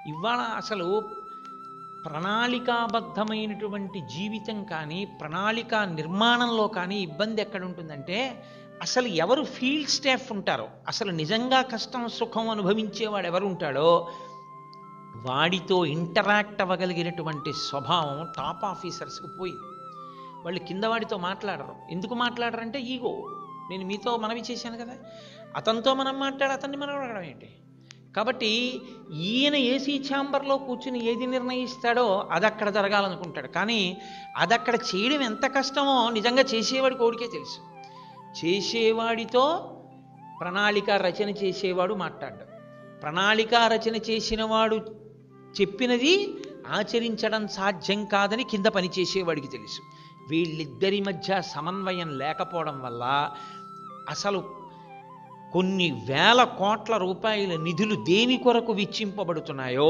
ఇవాళ అసలు ప్రణాళికాబద్ధమైనటువంటి జీవితం కానీ ప్రణాళిక నిర్మాణంలో కానీ ఇబ్బంది ఎక్కడ ఉంటుందంటే, అసలు ఎవరు ఫీల్డ్ స్టాఫ్ ఉంటారో, అసలు నిజంగా కష్టం సుఖం అనుభవించేవాడు ఎవరు ఉంటాడో వాడితో ఇంటరాక్ట్ అవ్వగలిగినటువంటి స్వభావం టాప్ ఆఫీసర్స్కి పోయింది. వాళ్ళు కింద వాడితో మాట్లాడరు. ఎందుకు మాట్లాడరంటే ఈగో. నేను మీతో మనవి చేశాను కదా, అతనితో మనం అతన్ని మనం అడగడం ఏంటి? కాబట్టి ఈయన ఏసీ ఛాంబర్లో కూర్చుని ఏది నిర్ణయిస్తాడో అది అక్కడ జరగాలనుకుంటాడు. కానీ అది అక్కడ చేయడం ఎంత కష్టమో నిజంగా చేసేవాడి కోడికే తెలుసు. చేసేవాడితో ప్రణాళిక రచన చేసేవాడు మాట్లాడ్డాడు. ప్రణాళిక రచన చేసిన వాడు చెప్పినది ఆచరించడం సాధ్యం కాదని కింద పనిచేసేవాడికి తెలుసు. వీళ్ళిద్దరి మధ్య సమన్వయం లేకపోవడం వల్ల అసలు కొన్ని వేల కోట్ల రూపాయల నిధులు దేని కొరకు వెచ్చింపబడుతున్నాయో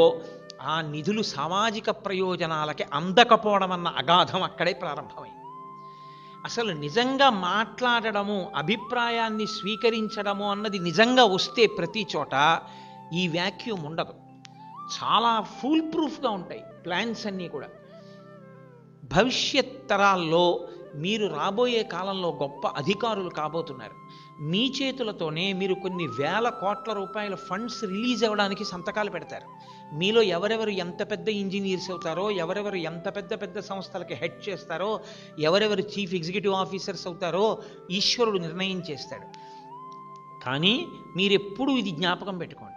ఆ నిధులు సామాజిక ప్రయోజనాలకి అందకపోవడం అన్న అగాధం అక్కడే ప్రారంభమైంది. అసలు నిజంగా మాట్లాడడము, అభిప్రాయాన్ని స్వీకరించడము అన్నది నిజంగా వస్తే ప్రతి చోట ఈ వ్యాక్యూమ్ ఉండదు. చాలా ఫుల్ ప్రూఫ్గా ఉంటాయి ప్లాన్స్ అన్నీ కూడా. భవిష్యత్ తరాల్లో మీరు రాబోయే కాలంలో గొప్ప అధికారులు కాబోతున్నారు. మీ చేతులతోనే మీరు కొన్ని వేల కోట్ల రూపాయల ఫండ్స్ రిలీజ్ అవ్వడానికి సంతకాలు పెడతారు. మీలో ఎవరెవరు ఎంత పెద్ద ఇంజనీర్స్ అవుతారో, ఎవరెవరు ఎంత పెద్ద పెద్ద సంస్థలకి హెడ్ చేస్తారో, ఎవరెవరు చీఫ్ ఎగ్జిక్యూటివ్ ఆఫీసర్స్ అవుతారో ఈశ్వరుడు నిర్ణయం చేస్తాడు. కానీ మీరెప్పుడు ఇది జ్ఞాపకం పెట్టుకోండి,